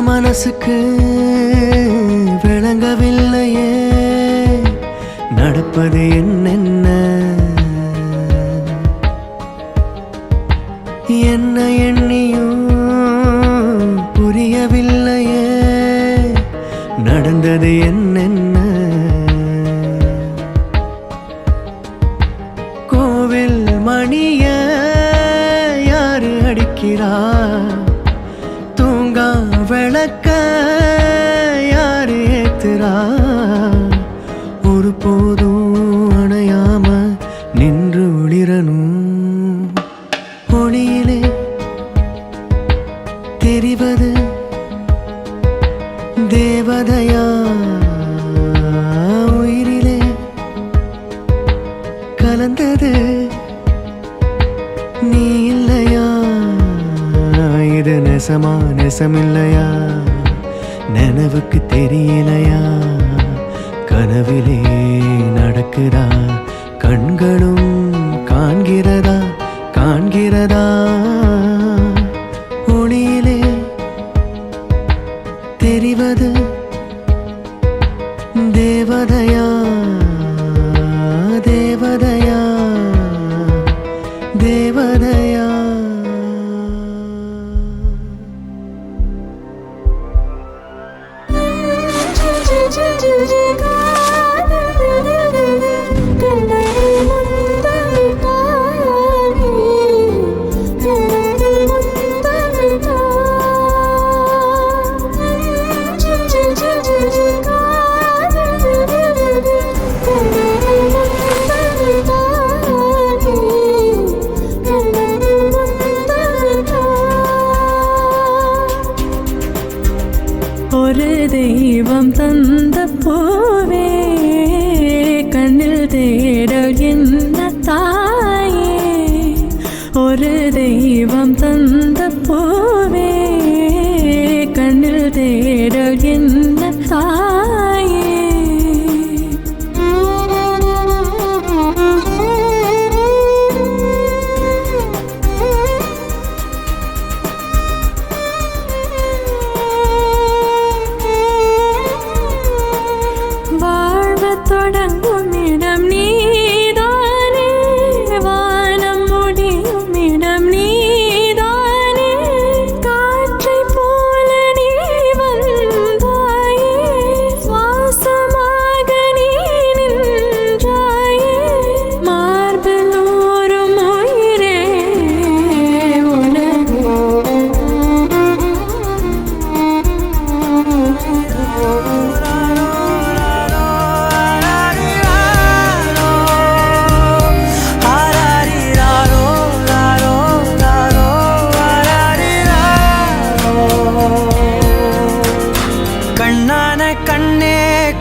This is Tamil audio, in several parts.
மனசுக்கு விளங்கவில்லையே நடப்பது என்னென்ன என்ன எண்ணியும் புரியவில்லையே நடந்தது என்னென்ன கோவில் மணிய யாரு அடிக்கிறா தூங்கா விளக்க யாரு ஏத்துறா ஒரு போதும் அணையாம நின்று ஒளிரணும் ஒளியிலே தெரிவது தேவதையா உயிரிலே கலந்தது நீ இல்லையா இது நெசமா நெசமில்லையா நினைவுக்கு தெரியலையா கனவிலே நடக்குதா கண்களும் காண்கிறதா காண்கிறதா ஒளியிலே தெரிவது தேவதையா தேவதையா தேவதையா ஒரு தெய்வம் தந்த பூவே கண்ணில் தேடல் என்ன தாயே ஒரு தெய்வம் தந்த பூவே கண்ணில் தேடல் என்ன தாயே தொடங்கும் இடம் நீதானே வானம் முடியும் இடம் நீதானே காற்றை போல நீ வந்தாயே சுவாசமாக நீ நின்றாயே மார்பில் ஊறும் உயிரே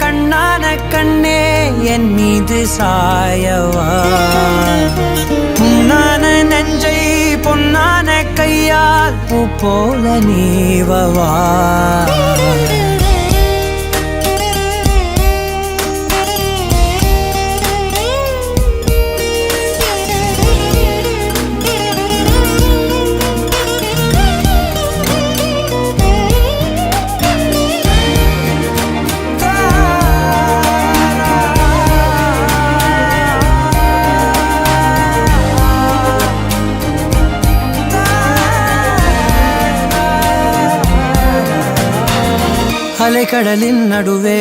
கண்ணான கண்ணே என் மீது சாயவா புண்ணான நெஞ்சை பொன்னான கையால் பூ போல நீவவா அலைக்கடலின் நடுவே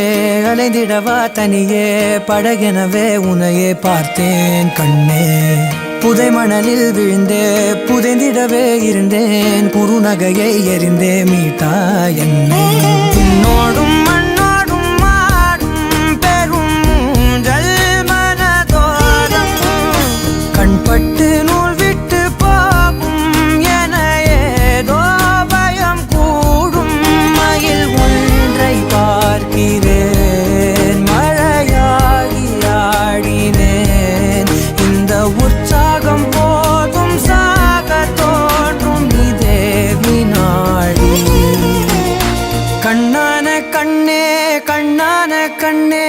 அலைந்திடவா தனியே படகெனவே உனையே பார்த்தேன் கண்ணே புதை மணலில் விழுந்தே புதைந்திடவே இருந்தேன் குறுநகையை எறிந்தே மீட்டா என்னை உன்னோடும் மண்ணோடும் மாடும் பெரும் ஊஞ்சல் மனதோரம் கண்பட்டு நூல் விட்டு போகும் என ஏதோ பயம் கூடும் மயில் பார்க்கிறேன் மழையாகி ஆடினேன் இந்த உற்சாகம் போதும் சாக தோன்றும் இதே வினாடி கண்ணான கண்ணே கண்ணான கண்ணே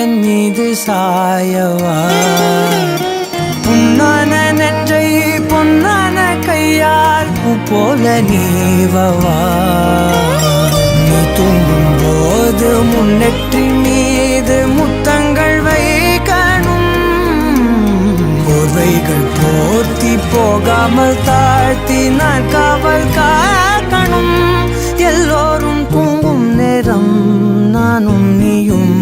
என் மீது சாயவா புண்ணான நெஞ்சை பொன்னான கையால் பூ போல நீவவா நெற்றி மீது முத்தங்கள் வைக்கணும். போர்வைகள் போர்த்தி போகாமல் தாழ்த்தி நான் காவல் காக்கணும். எல்லோரும் தூங்கும் நேரம் நானும் நீயும்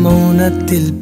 மௌனத்தில்